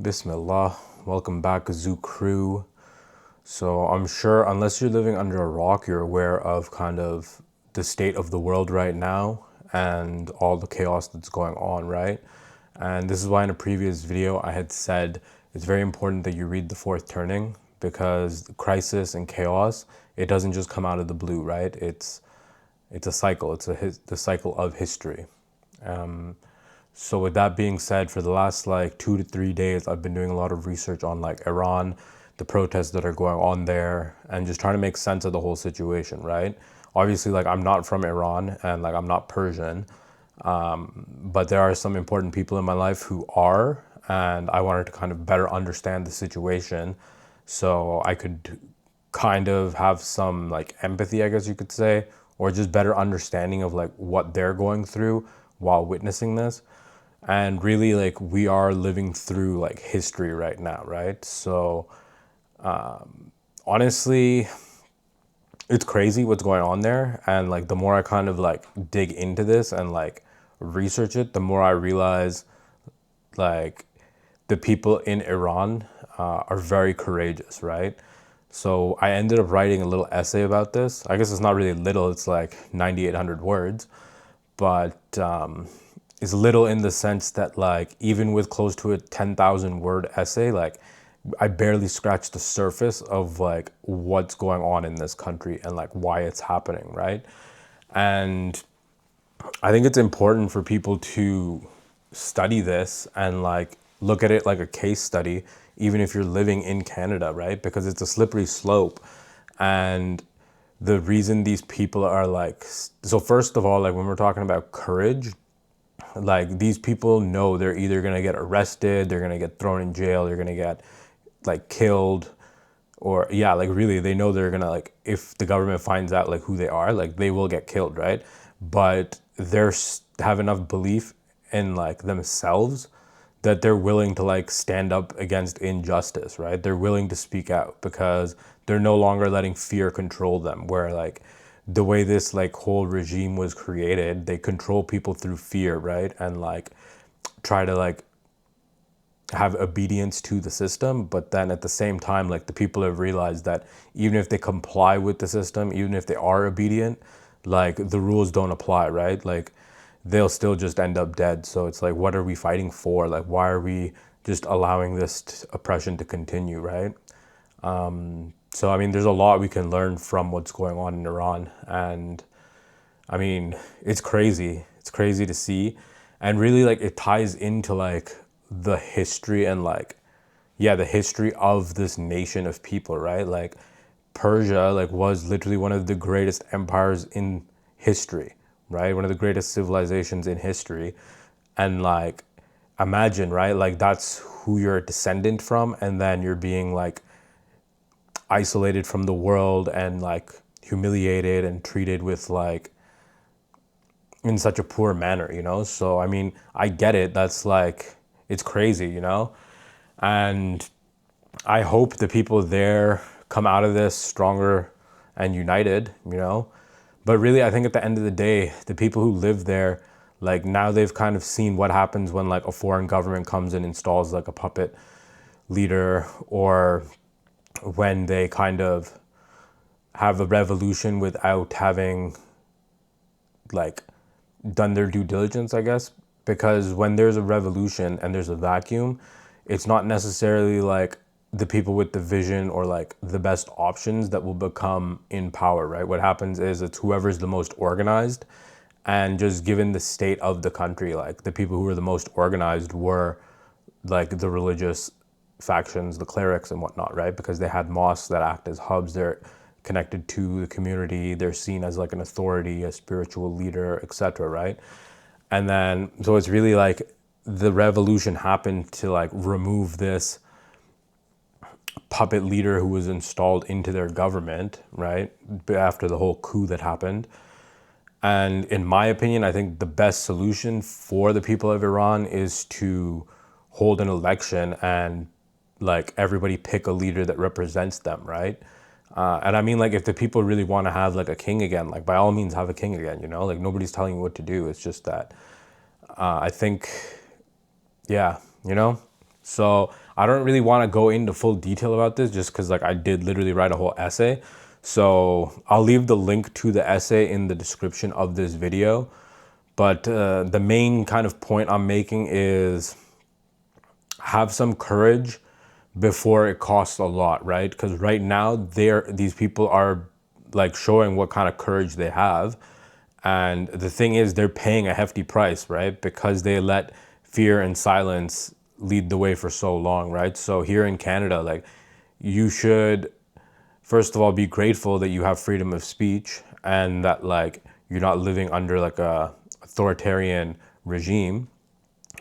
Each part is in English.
Bismillah, welcome back, Zoo Crew. So, I'm sure, unless you're living under a rock, you're aware of kind of the state of the world right now and all the chaos that's going on, right? And this is why in a previous video I had said it's very important that you read The Fourth Turning because crisis and chaos, it doesn't just come out of the blue, right? It's a cycle, the cycle of history. So with that being said, for the last like 2 to 3 days, I've been doing a lot of research on like Iran, the protests that are going on there, and just trying to make sense of the whole situation, right? Obviously, like I'm not from Iran and like I'm not Persian, but there are some important people in my life who are, and I wanted to kind of better understand the situation so I could kind of have some like empathy, I guess you could say, or just better understanding of like what they're going through while witnessing this. And really, like, we are living through like history right now, right? So honestly, it's crazy what's going on there. And like the more I kind of like dig into this and like research it, the more I realize like the people in Iran are very courageous, right? So I ended up writing a little essay about this. I guess it's not really little, it's like 9,800 words, but it's little in the sense that like even with close to a 10,000 word essay, like I barely scratched the surface of like what's going on in this country and like why it's happening, right? And I think it's important for people to study this and like look at it like a case study, even if you're living in Canada, right? Because it's a slippery slope. And the reason these people are like, so first of all, like when we're talking about courage, like these people know they're either going to get arrested, they're going to get thrown in jail, they're going to get like killed, or yeah, like really they know they're going to like, if the government finds out like who they are, like they will get killed, right? But they're have enough belief in like themselves that they're willing to like stand up against injustice, right? They're willing to speak out because they're no longer letting fear control them, where like the way this like whole regime was created, they control people through fear, right? And like try to like have obedience to the system, but then at the same time, like the people have realized that even if they comply with the system, even if they are obedient, like the rules don't apply, right? Like they'll still just end up dead. So it's like, what are we fighting for? Like, why are we just allowing this oppression to continue, right? So I mean, there's a lot we can learn from what's going on in Iran, and I mean, it's crazy. It's crazy to see. And really like it ties into like the history and like yeah, the history of this nation of people, right? Like Persia like was literally one of the greatest empires in history, right? One of the greatest civilizations in history. And like imagine, right? Like that's who you're a descendant from, and then you're being like isolated from the world and like humiliated and treated with like in such a poor manner, you know? So, I mean, I get it. That's like, it's crazy, you know? And I hope the people there come out of this stronger and united, you know? But really, I think at the end of the day, the people who live there, like now they've kind of seen what happens when like a foreign government comes and installs like a puppet leader, or when they kind of have a revolution without having like done their due diligence, I guess, because when there's a revolution and there's a vacuum, it's not necessarily like the people with the vision or like the best options that will become in power, right? What happens is it's whoever's the most organized, and just given the state of the country, like the people who were the most organized were like the religious factions, the clerics and whatnot, right? Because they had mosques that act as hubs. They're connected to the community. They're seen as like an authority, a spiritual leader, etc., right? And then, so it's really like the revolution happened to like remove this puppet leader who was installed into their government, right? After the whole coup that happened. And in my opinion, I think the best solution for the people of Iran is to hold an election and like everybody pick a leader that represents them, right? And I mean, like, if the people really want to have like a king again, like by all means have a king again, you know, like nobody's telling you what to do. It's just that I think, yeah, you know. So I don't really want to go into full detail about this just because like I did literally write a whole essay. So I'll leave the link to the essay in the description of this video. But the main kind of point I'm making is have some courage before it costs a lot, right? Because right now these people are like showing what kind of courage they have. And the thing is, they're paying a hefty price, right? Because they let fear and silence lead the way for so long, right? So here in Canada, like, you should first of all be grateful that you have freedom of speech and that like you're not living under like a authoritarian regime.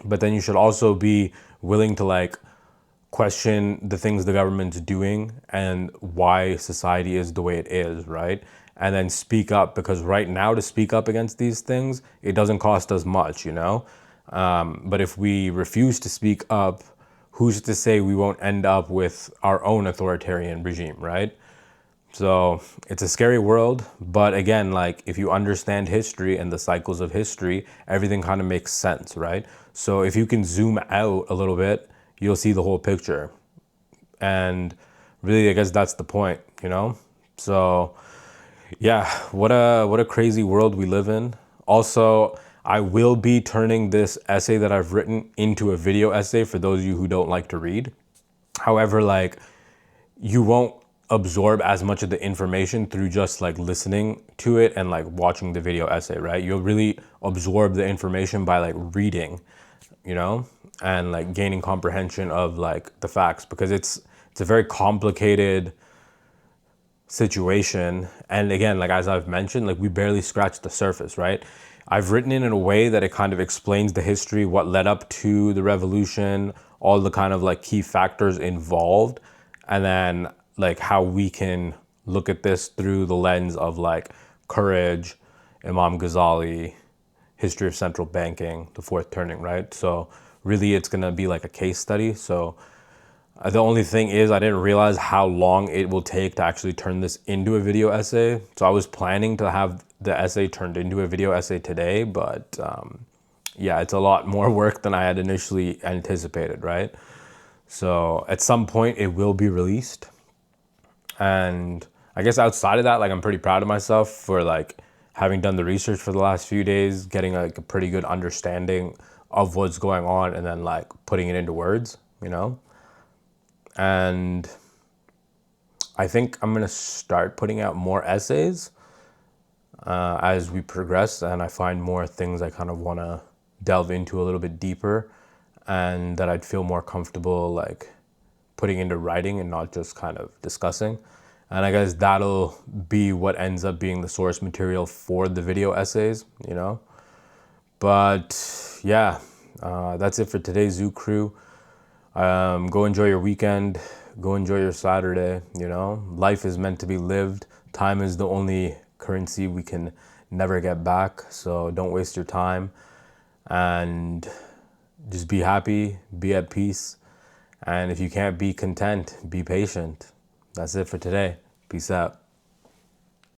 But then you should also be willing to like question the things the government's doing and why society is the way it is, right? And then speak up, because right now to speak up against these things, it doesn't cost us much, you know? But if we refuse to speak up, who's to say we won't end up with our own authoritarian regime, right? So it's a scary world, but again, like if you understand history and the cycles of history, everything kind of makes sense, right? So if you can zoom out a little bit, you'll see the whole picture. And really, I guess that's the point, you know? So yeah, what a crazy world we live in. Also, I will be turning this essay that I've written into a video essay for those of you who don't like to read. However, like, you won't absorb as much of the information through just like listening to it and like watching the video essay, right? You'll really absorb the information by like reading, you know, and like gaining comprehension of like the facts, because it's a very complicated situation. And again, like as I've mentioned, like we barely scratched the surface, right? I've written it in a way that it kind of explains the history, what led up to the revolution, all the kind of like key factors involved, and then like how we can look at this through the lens of like courage, Imam Ghazali, history of central banking, the fourth turning, right? So really it's gonna be like a case study. So the only thing is I didn't realize how long it will take to actually turn this into a video essay. So I was planning to have the essay turned into a video essay today, but yeah, it's a lot more work than I had initially anticipated, right? So at some point it will be released. And I guess outside of that, like I'm pretty proud of myself for like having done the research for the last few days, getting like a pretty good understanding of what's going on and then like putting it into words, you know? And I think I'm gonna start putting out more essays as we progress and I find more things I kind of wanna delve into a little bit deeper and that I'd feel more comfortable like putting into writing and not just kind of discussing. And I guess that'll be what ends up being the source material for the video essays, you know? But yeah, that's it for today's Zoo Crew. Go enjoy your weekend. Go enjoy your Saturday, you know? Life is meant to be lived. Time is the only currency we can never get back. So don't waste your time and just be happy, be at peace. And if you can't be content, be patient. That's it for today. Peace out.